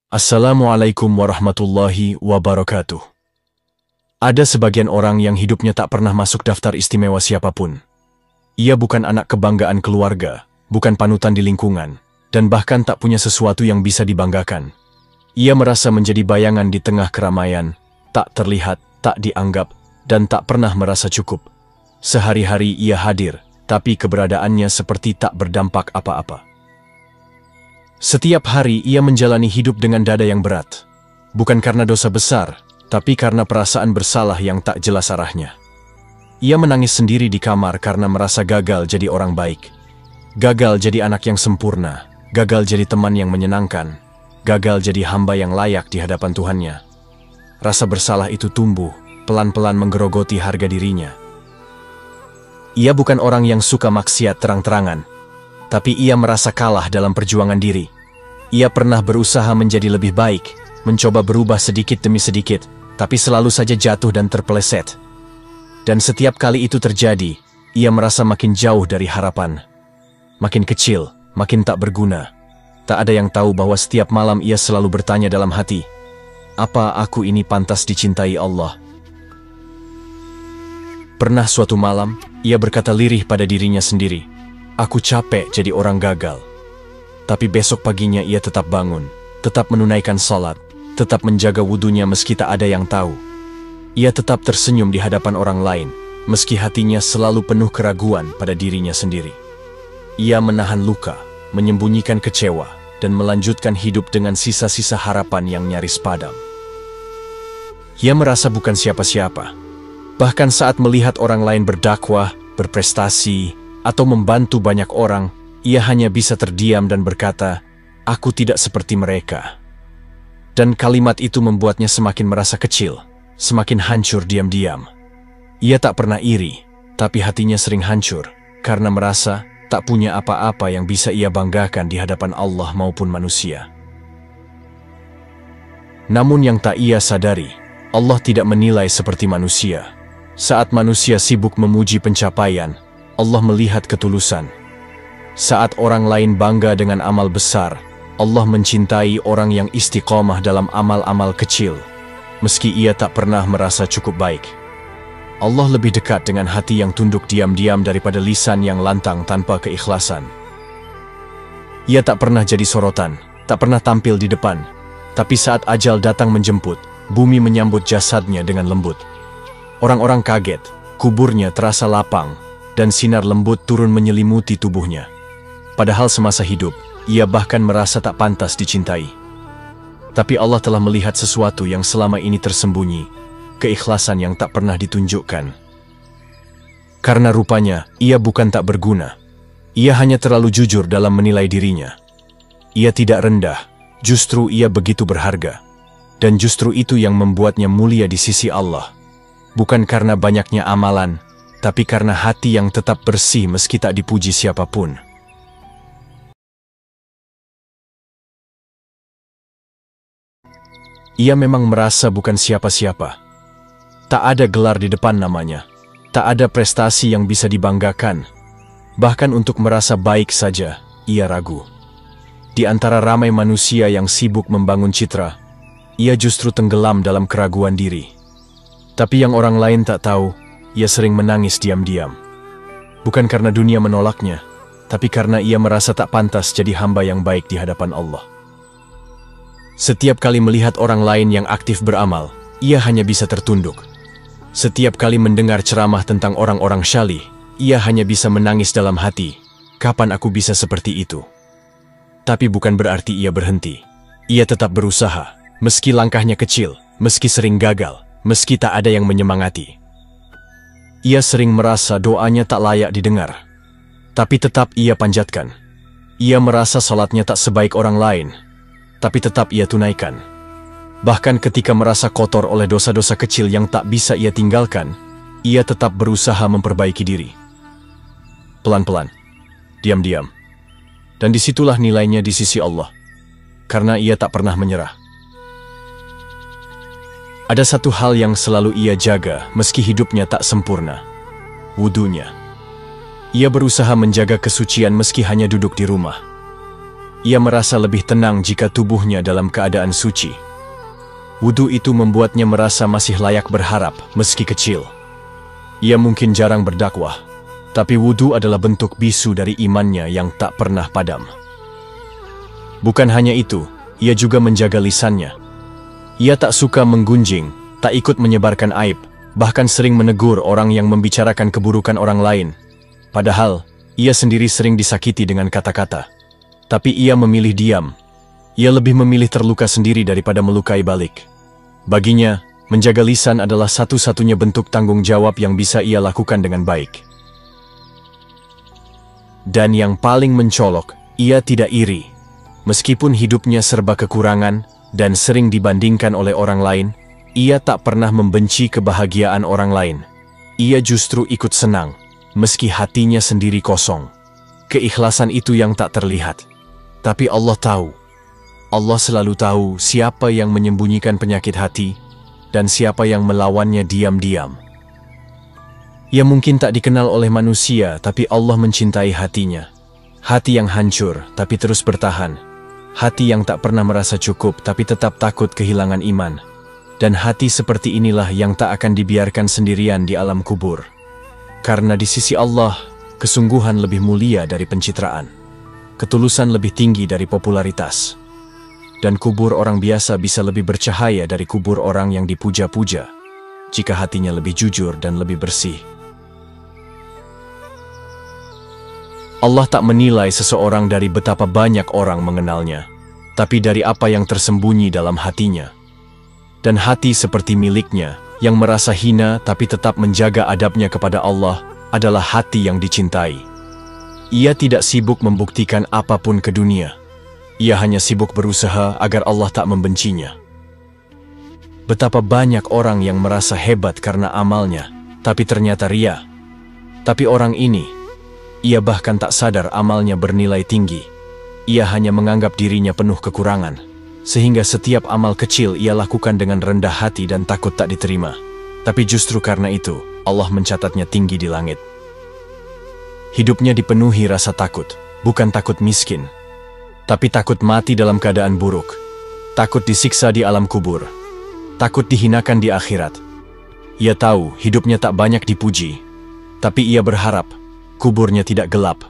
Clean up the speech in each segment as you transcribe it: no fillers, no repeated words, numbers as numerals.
Assalamualaikum warahmatullahi wabarakatuh. Ada sebagian orang yang hidupnya tak pernah masuk daftar istimewa siapapun. Ia bukan anak kebanggaan keluarga, bukan panutan di lingkungan, dan bahkan tak punya sesuatu yang bisa dibanggakan. Ia merasa menjadi bayangan di tengah keramaian, tak terlihat, tak dianggap, dan tak pernah merasa cukup. Sehari-hari ia hadir, tapi keberadaannya seperti tak berdampak apa-apa. Setiap hari ia menjalani hidup dengan dada yang berat. Bukan karena dosa besar, tapi karena perasaan bersalah yang tak jelas arahnya. Ia menangis sendiri di kamar karena merasa gagal jadi orang baik. Gagal jadi anak yang sempurna, gagal jadi teman yang menyenangkan, gagal jadi hamba yang layak di hadapan Tuhannya. Rasa bersalah itu tumbuh, pelan-pelan menggerogoti harga dirinya. Ia bukan orang yang suka maksiat terang-terangan, tapi ia merasa kalah dalam perjuangan diri. Ia pernah berusaha menjadi lebih baik, mencoba berubah sedikit demi sedikit, tapi selalu saja jatuh dan terpeleset. Dan setiap kali itu terjadi, ia merasa makin jauh dari harapan. Makin kecil, makin tak berguna. Tak ada yang tahu bahwa setiap malam ia selalu bertanya dalam hati, apa aku ini pantas dicintai Allah? Pernah suatu malam, ia berkata lirih pada dirinya sendiri, aku capek jadi orang gagal. Tapi besok paginya ia tetap bangun, tetap menunaikan salat, tetap menjaga wudunya meski tak ada yang tahu. Ia tetap tersenyum di hadapan orang lain, meski hatinya selalu penuh keraguan pada dirinya sendiri. Ia menahan luka, menyembunyikan kecewa, dan melanjutkan hidup dengan sisa-sisa harapan yang nyaris padam. Ia merasa bukan siapa-siapa. Bahkan saat melihat orang lain berdakwah, berprestasi, atau membantu banyak orang, ia hanya bisa terdiam dan berkata, aku tidak seperti mereka. Dan kalimat itu membuatnya semakin merasa kecil, semakin hancur diam-diam. Ia tak pernah iri, tapi hatinya sering hancur, karena merasa tak punya apa-apa yang bisa ia banggakan di hadapan Allah maupun manusia. Namun yang tak ia sadari, Allah tidak menilai seperti manusia. Saat manusia sibuk memuji pencapaian, Allah melihat ketulusan. Saat orang lain bangga dengan amal besar, Allah mencintai orang yang istiqomah dalam amal-amal kecil, meski ia tak pernah merasa cukup baik. Allah lebih dekat dengan hati yang tunduk diam-diam daripada lisan yang lantang tanpa keikhlasan. Ia tak pernah jadi sorotan, tak pernah tampil di depan, tapi saat ajal datang menjemput, bumi menyambut jasadnya dengan lembut. Orang-orang kaget, kuburnya terasa lapang, dan sinar lembut turun menyelimuti tubuhnya. Padahal semasa hidup, ia bahkan merasa tak pantas dicintai. Tapi Allah telah melihat sesuatu yang selama ini tersembunyi, keikhlasan yang tak pernah ditunjukkan. Karena rupanya, ia bukan tak berguna. Ia hanya terlalu jujur dalam menilai dirinya. Ia tidak rendah, justru ia begitu berharga. Dan justru itu yang membuatnya mulia di sisi Allah. Bukan karena banyaknya amalan, tapi karena hati yang tetap bersih meski tak dipuji siapapun. Ia memang merasa bukan siapa-siapa. Tak ada gelar di depan namanya. Tak ada prestasi yang bisa dibanggakan. Bahkan untuk merasa baik saja, ia ragu. Di antara ramai manusia yang sibuk membangun citra, ia justru tenggelam dalam keraguan diri. Tapi yang orang lain tak tahu, ia sering menangis diam-diam. Bukan karena dunia menolaknya, tapi karena ia merasa tak pantas jadi hamba yang baik di hadapan Allah. Setiap kali melihat orang lain yang aktif beramal, ia hanya bisa tertunduk. Setiap kali mendengar ceramah tentang orang-orang syalih, ia hanya bisa menangis dalam hati. Kapan aku bisa seperti itu? Tapi bukan berarti ia berhenti. Ia tetap berusaha, meski langkahnya kecil, meski sering gagal, meski tak ada yang menyemangati. Ia sering merasa doanya tak layak didengar, tapi tetap ia panjatkan. Ia merasa salatnya tak sebaik orang lain, tapi tetap ia tunaikan. Bahkan ketika merasa kotor oleh dosa-dosa kecil yang tak bisa ia tinggalkan, ia tetap berusaha memperbaiki diri. Pelan-pelan, diam-diam. Dan disitulah nilainya di sisi Allah, karena ia tak pernah menyerah. Ada satu hal yang selalu ia jaga meski hidupnya tak sempurna, wudunya. Ia berusaha menjaga kesucian meski hanya duduk di rumah. Ia merasa lebih tenang jika tubuhnya dalam keadaan suci. Wudu itu membuatnya merasa masih layak berharap, meski kecil. Ia mungkin jarang berdakwah, tapi wudu adalah bentuk bisu dari imannya yang tak pernah padam. Bukan hanya itu, ia juga menjaga lisannya. Ia tak suka menggunjing, tak ikut menyebarkan aib, bahkan sering menegur orang yang membicarakan keburukan orang lain. Padahal, ia sendiri sering disakiti dengan kata-kata. Tapi ia memilih diam. Ia lebih memilih terluka sendiri daripada melukai balik. Baginya, menjaga lisan adalah satu-satunya bentuk tanggung jawab yang bisa ia lakukan dengan baik. Dan yang paling mencolok, ia tidak iri. Meskipun hidupnya serba kekurangan dan sering dibandingkan oleh orang lain, ia tak pernah membenci kebahagiaan orang lain. Ia justru ikut senang, meski hatinya sendiri kosong. Keikhlasan itu yang tak terlihat. Tapi Allah tahu. Allah selalu tahu siapa yang menyembunyikan penyakit hati dan siapa yang melawannya diam-diam. Ia mungkin tak dikenal oleh manusia, tapi Allah mencintai hatinya. Hati yang hancur, tapi terus bertahan. Hati yang tak pernah merasa cukup, tapi tetap takut kehilangan iman. Dan hati seperti inilah yang tak akan dibiarkan sendirian di alam kubur. Karena di sisi Allah, kesungguhan lebih mulia dari pencitraan. Ketulusan lebih tinggi dari popularitas. Dan kubur orang biasa bisa lebih bercahaya dari kubur orang yang dipuja-puja, jika hatinya lebih jujur dan lebih bersih. Allah tak menilai seseorang dari betapa banyak orang mengenalnya, tapi dari apa yang tersembunyi dalam hatinya. Dan hati seperti miliknya, yang merasa hina tapi tetap menjaga adabnya kepada Allah, adalah hati yang dicintai. Ia tidak sibuk membuktikan apapun ke dunia. Ia hanya sibuk berusaha agar Allah tak membencinya. Betapa banyak orang yang merasa hebat karena amalnya, tapi ternyata ria. Tapi orang ini, ia bahkan tak sadar amalnya bernilai tinggi. Ia hanya menganggap dirinya penuh kekurangan, sehingga setiap amal kecil ia lakukan dengan rendah hati dan takut tak diterima. Tapi justru karena itu, Allah mencatatnya tinggi di langit. Hidupnya dipenuhi rasa takut, bukan takut miskin, tapi takut mati dalam keadaan buruk, takut disiksa di alam kubur, takut dihinakan di akhirat. Ia tahu hidupnya tak banyak dipuji, tapi ia berharap kuburnya tidak gelap.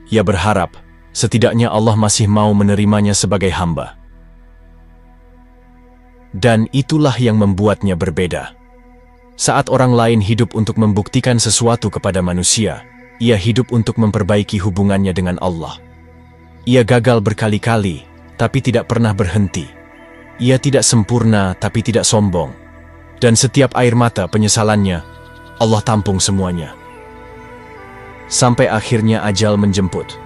Ia berharap setidaknya Allah masih mau menerimanya sebagai hamba. Dan itulah yang membuatnya berbeda. Saat orang lain hidup untuk membuktikan sesuatu kepada manusia, ia hidup untuk memperbaiki hubungannya dengan Allah. Ia gagal berkali-kali, tapi tidak pernah berhenti. Ia tidak sempurna, tapi tidak sombong. Dan setiap air mata penyesalannya, Allah tampung semuanya. Sampai akhirnya ajal menjemput.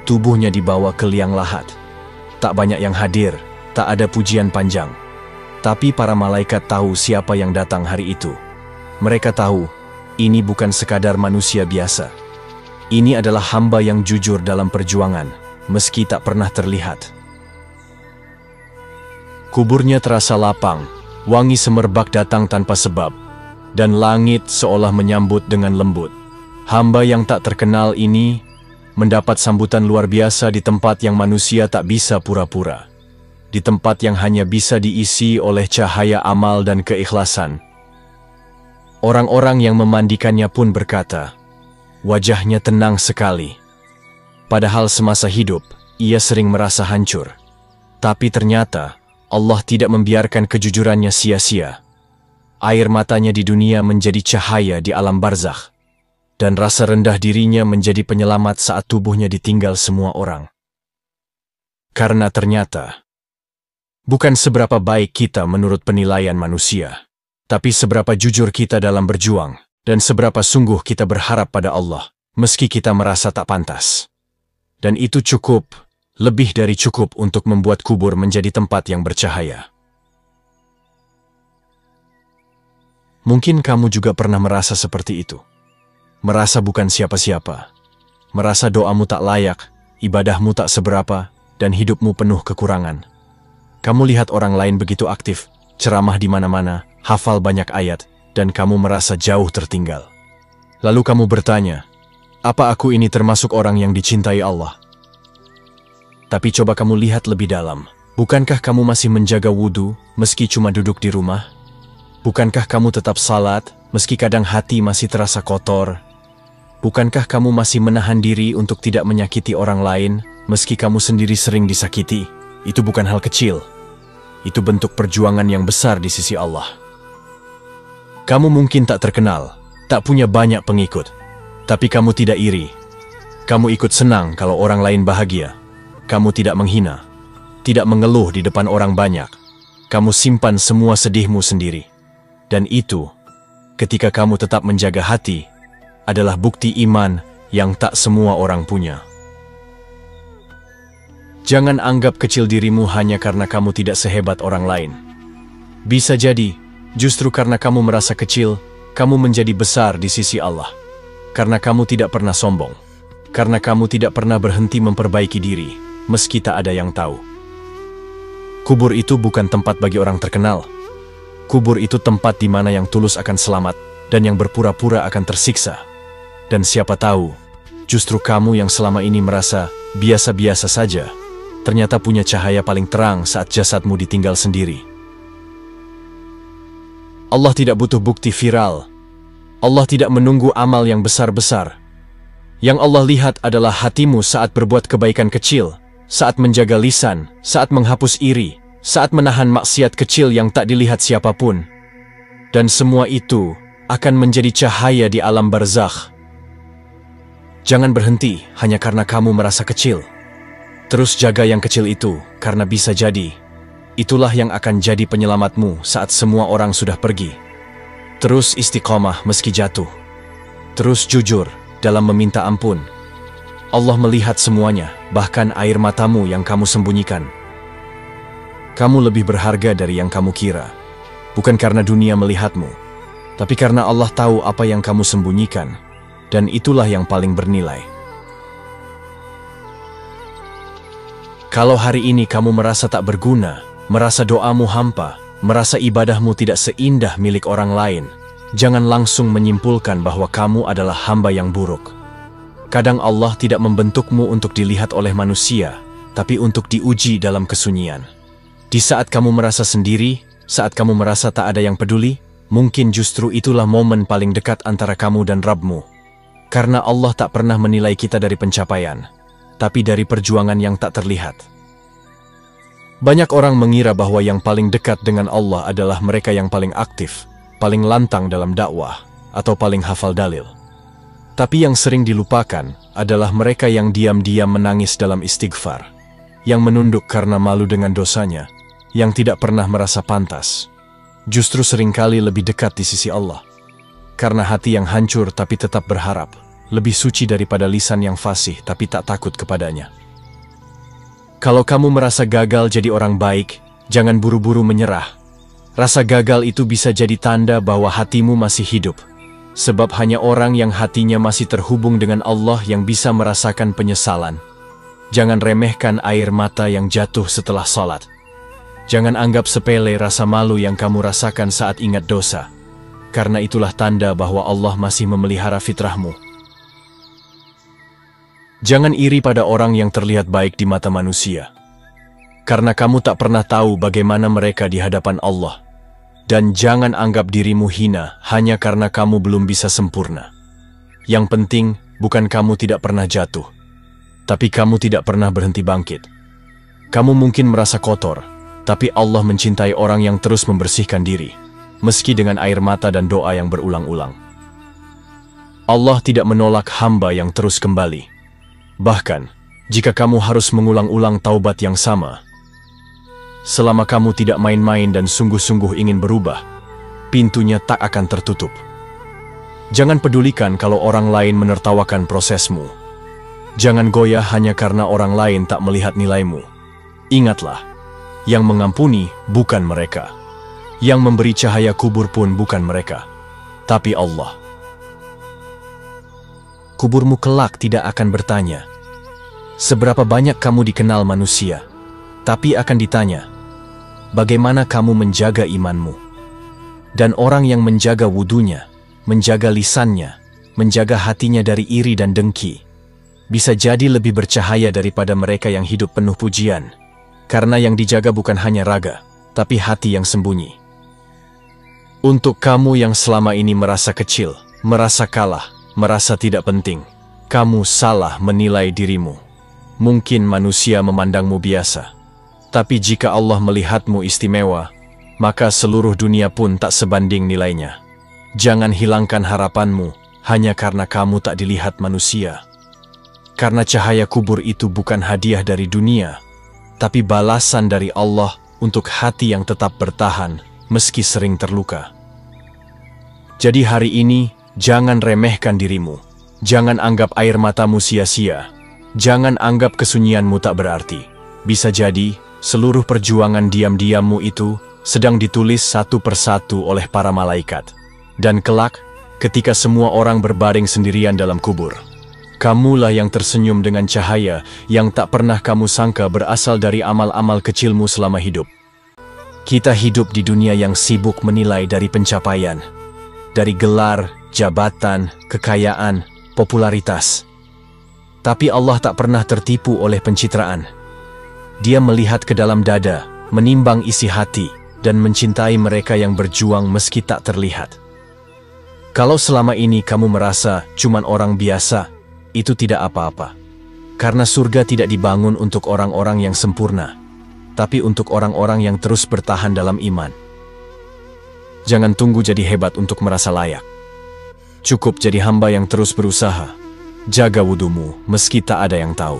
Tubuhnya dibawa ke liang lahat. Tak banyak yang hadir, tak ada pujian panjang. Tapi para malaikat tahu siapa yang datang hari itu. Mereka tahu, ini bukan sekadar manusia biasa. Ini adalah hamba yang jujur dalam perjuangan, meski tak pernah terlihat. Kuburnya terasa lapang, wangi semerbak datang tanpa sebab, dan langit seolah menyambut dengan lembut. Hamba yang tak terkenal ini mendapat sambutan luar biasa di tempat yang manusia tak bisa pura-pura. Di tempat yang hanya bisa diisi oleh cahaya amal dan keikhlasan. Orang-orang yang memandikannya pun berkata, wajahnya tenang sekali. Padahal semasa hidup, ia sering merasa hancur. Tapi ternyata, Allah tidak membiarkan kejujurannya sia-sia. Air matanya di dunia menjadi cahaya di alam barzakh. Dan rasa rendah dirinya menjadi penyelamat saat tubuhnya ditinggal semua orang. Karena ternyata, bukan seberapa baik kita menurut penilaian manusia, tapi seberapa jujur kita dalam berjuang, dan seberapa sungguh kita berharap pada Allah, meski kita merasa tak pantas. Dan itu cukup, lebih dari cukup untuk membuat kubur menjadi tempat yang bercahaya. Mungkin kamu juga pernah merasa seperti itu. Merasa bukan siapa-siapa. Merasa doamu tak layak, ibadahmu tak seberapa, dan hidupmu penuh kekurangan. Kamu lihat orang lain begitu aktif, ceramah di mana-mana, hafal banyak ayat, dan kamu merasa jauh tertinggal. Lalu kamu bertanya, apa aku ini termasuk orang yang dicintai Allah? Tapi coba kamu lihat lebih dalam. Bukankah kamu masih menjaga wudhu meski cuma duduk di rumah? Bukankah kamu tetap salat meski kadang hati masih terasa kotor? Bukankah kamu masih menahan diri untuk tidak menyakiti orang lain meski kamu sendiri sering disakiti? Itu bukan hal kecil. Itu bentuk perjuangan yang besar di sisi Allah. Kamu mungkin tak terkenal, tak punya banyak pengikut, tapi kamu tidak iri. Kamu ikut senang kalau orang lain bahagia. Kamu tidak menghina, tidak mengeluh di depan orang banyak. Kamu simpan semua sedihmu sendiri. Dan itu, ketika kamu tetap menjaga hati, adalah bukti iman yang tak semua orang punya. Jangan anggap kecil dirimu hanya karena kamu tidak sehebat orang lain. Bisa jadi, justru karena kamu merasa kecil, kamu menjadi besar di sisi Allah. Karena kamu tidak pernah sombong. Karena kamu tidak pernah berhenti memperbaiki diri, meski tak ada yang tahu. Kubur itu bukan tempat bagi orang terkenal. Kubur itu tempat di mana yang tulus akan selamat, dan yang berpura-pura akan tersiksa. Dan siapa tahu, justru kamu yang selama ini merasa biasa-biasa saja, ternyata punya cahaya paling terang saat jasadmu ditinggal sendiri. Allah tidak butuh bukti viral. Allah tidak menunggu amal yang besar-besar. Yang Allah lihat adalah hatimu saat berbuat kebaikan kecil, saat menjaga lisan, saat menghapus iri, saat menahan maksiat kecil yang tak dilihat siapapun. Dan semua itu akan menjadi cahaya di alam barzakh. Jangan berhenti hanya karena kamu merasa kecil. Terus jaga yang kecil itu, karena bisa jadi itulah yang akan jadi penyelamatmu saat semua orang sudah pergi. Terus istiqomah meski jatuh. Terus jujur dalam meminta ampun. Allah melihat semuanya, bahkan air matamu yang kamu sembunyikan. Kamu lebih berharga dari yang kamu kira. Bukan karena dunia melihatmu, tapi karena Allah tahu apa yang kamu sembunyikan. Dan itulah yang paling bernilai. Kalau hari ini kamu merasa tak berguna, merasa doamu hampa, merasa ibadahmu tidak seindah milik orang lain, jangan langsung menyimpulkan bahwa kamu adalah hamba yang buruk. Kadang Allah tidak membentukmu untuk dilihat oleh manusia, tapi untuk diuji dalam kesunyian. Di saat kamu merasa sendiri, saat kamu merasa tak ada yang peduli, mungkin justru itulah momen paling dekat antara kamu dan Rabb-mu. Karena Allah tak pernah menilai kita dari pencapaian, tapi dari perjuangan yang tak terlihat. Banyak orang mengira bahwa yang paling dekat dengan Allah adalah mereka yang paling aktif, paling lantang dalam dakwah, atau paling hafal dalil. Tapi yang sering dilupakan adalah mereka yang diam-diam menangis dalam istighfar, yang menunduk karena malu dengan dosanya, yang tidak pernah merasa pantas. Justru seringkali lebih dekat di sisi Allah. Karena hati yang hancur tapi tetap berharap, lebih suci daripada lisan yang fasih tapi tak takut kepadanya. Kalau kamu merasa gagal jadi orang baik, jangan buru-buru menyerah. Rasa gagal itu bisa jadi tanda bahwa hatimu masih hidup. Sebab hanya orang yang hatinya masih terhubung dengan Allah yang bisa merasakan penyesalan. Jangan remehkan air mata yang jatuh setelah salat. Jangan anggap sepele rasa malu yang kamu rasakan saat ingat dosa. Karena itulah tanda bahwa Allah masih memelihara fitrahmu. Jangan iri pada orang yang terlihat baik di mata manusia. Karena kamu tak pernah tahu bagaimana mereka di hadapan Allah. Dan jangan anggap dirimu hina hanya karena kamu belum bisa sempurna. Yang penting bukan kamu tidak pernah jatuh, tapi kamu tidak pernah berhenti bangkit. Kamu mungkin merasa kotor, tapi Allah mencintai orang yang terus membersihkan diri, meski dengan air mata dan doa yang berulang-ulang. Allah tidak menolak hamba yang terus kembali. Bahkan, jika kamu harus mengulang-ulang taubat yang sama, selama kamu tidak main-main dan sungguh-sungguh ingin berubah, pintunya tak akan tertutup. Jangan pedulikan kalau orang lain menertawakan prosesmu. Jangan goyah hanya karena orang lain tak melihat nilaimu. Ingatlah, yang mengampuni bukan mereka. Yang memberi cahaya kubur pun bukan mereka, tapi Allah. Kuburmu kelak tidak akan bertanya, seberapa banyak kamu dikenal manusia, tapi akan ditanya, bagaimana kamu menjaga imanmu? Dan orang yang menjaga wudunya, menjaga lisannya, menjaga hatinya dari iri dan dengki, bisa jadi lebih bercahaya daripada mereka yang hidup penuh pujian. Karena yang dijaga bukan hanya raga, tapi hati yang sembunyi. Untuk kamu yang selama ini merasa kecil, merasa kalah, merasa tidak penting, kamu salah menilai dirimu. Mungkin manusia memandangmu biasa, tapi jika Allah melihatmu istimewa, maka seluruh dunia pun tak sebanding nilainya. Jangan hilangkan harapanmu hanya karena kamu tak dilihat manusia. Karena cahaya kubur itu bukan hadiah dari dunia, tapi balasan dari Allah untuk hati yang tetap bertahan meski sering terluka. Jadi hari ini, jangan remehkan dirimu. Jangan anggap air matamu sia-sia. Jangan anggap kesunyianmu tak berarti. Bisa jadi, seluruh perjuangan diam-diammu itu sedang ditulis satu persatu oleh para malaikat. Dan kelak, ketika semua orang berbaring sendirian dalam kubur, kamulah yang tersenyum dengan cahaya yang tak pernah kamu sangka berasal dari amal-amal kecilmu selama hidup. Kita hidup di dunia yang sibuk menilai dari pencapaian, dari gelar, jabatan, kekayaan, popularitas. Tapi Allah tak pernah tertipu oleh pencitraan. Dia melihat ke dalam dada, menimbang isi hati, dan mencintai mereka yang berjuang meski tak terlihat. Kalau selama ini kamu merasa cuman orang biasa, itu tidak apa-apa. Karena surga tidak dibangun untuk orang-orang yang sempurna, tapi untuk orang-orang yang terus bertahan dalam iman. Jangan tunggu jadi hebat untuk merasa layak. Cukup jadi hamba yang terus berusaha. Jaga wudumu meski tak ada yang tahu.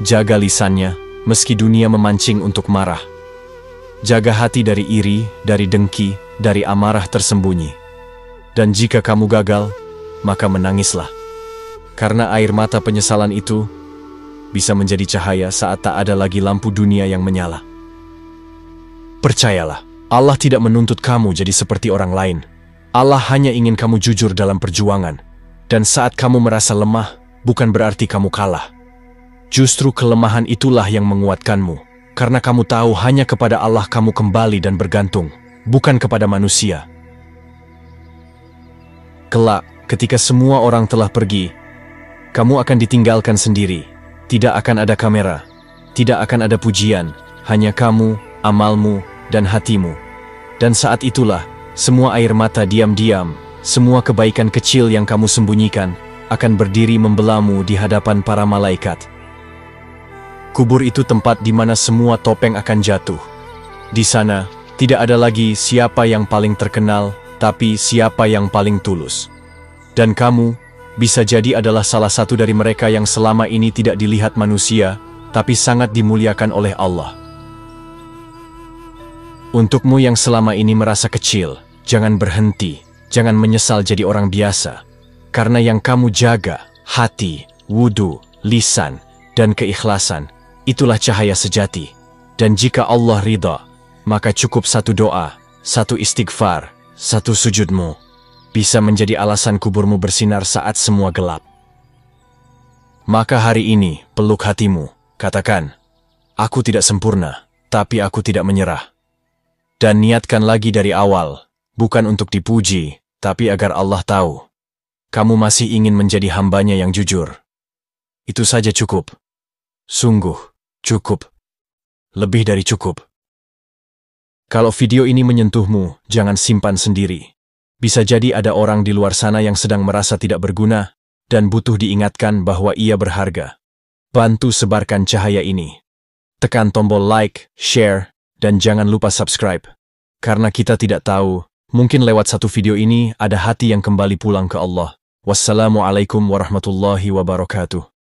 Jaga lisannya meski dunia memancing untuk marah. Jaga hati dari iri, dari dengki, dari amarah tersembunyi. Dan jika kamu gagal, maka menangislah. Karena air mata penyesalan itu bisa menjadi cahaya saat tak ada lagi lampu dunia yang menyala. Percayalah, Allah tidak menuntut kamu jadi seperti orang lain. Allah hanya ingin kamu jujur dalam perjuangan. Dan saat kamu merasa lemah, bukan berarti kamu kalah. Justru kelemahan itulah yang menguatkanmu. Karena kamu tahu hanya kepada Allah kamu kembali dan bergantung, bukan kepada manusia. Kelak, ketika semua orang telah pergi, kamu akan ditinggalkan sendiri. Tidak akan ada kamera, tidak akan ada pujian, hanya kamu, amalmu, dan hatimu. Dan saat itulah, semua air mata diam-diam, semua kebaikan kecil yang kamu sembunyikan, akan berdiri membelamu di hadapan para malaikat. Kubur itu tempat di mana semua topeng akan jatuh. Di sana, tidak ada lagi siapa yang paling terkenal, tapi siapa yang paling tulus. Dan kamu, bisa jadi adalah salah satu dari mereka yang selama ini tidak dilihat manusia, tapi sangat dimuliakan oleh Allah. Untukmu yang selama ini merasa kecil, jangan berhenti, jangan menyesal jadi orang biasa. Karena yang kamu jaga, hati, wudu, lisan, dan keikhlasan, itulah cahaya sejati. Dan jika Allah ridha, maka cukup satu doa, satu istighfar, satu sujudmu, bisa menjadi alasan kuburmu bersinar saat semua gelap. Maka hari ini, peluk hatimu, katakan, aku tidak sempurna, tapi aku tidak menyerah. Dan niatkan lagi dari awal, bukan untuk dipuji, tapi agar Allah tahu, kamu masih ingin menjadi hambanya yang jujur. Itu saja cukup. Sungguh, cukup. Lebih dari cukup. Kalau video ini menyentuhmu, jangan simpan sendiri. Bisa jadi ada orang di luar sana yang sedang merasa tidak berguna, dan butuh diingatkan bahwa ia berharga. Bantu sebarkan cahaya ini. Tekan tombol like, share, dan jangan lupa subscribe. Karena kita tidak tahu, mungkin lewat satu video ini ada hati yang kembali pulang ke Allah. Wassalamualaikum warahmatullahi wabarakatuh.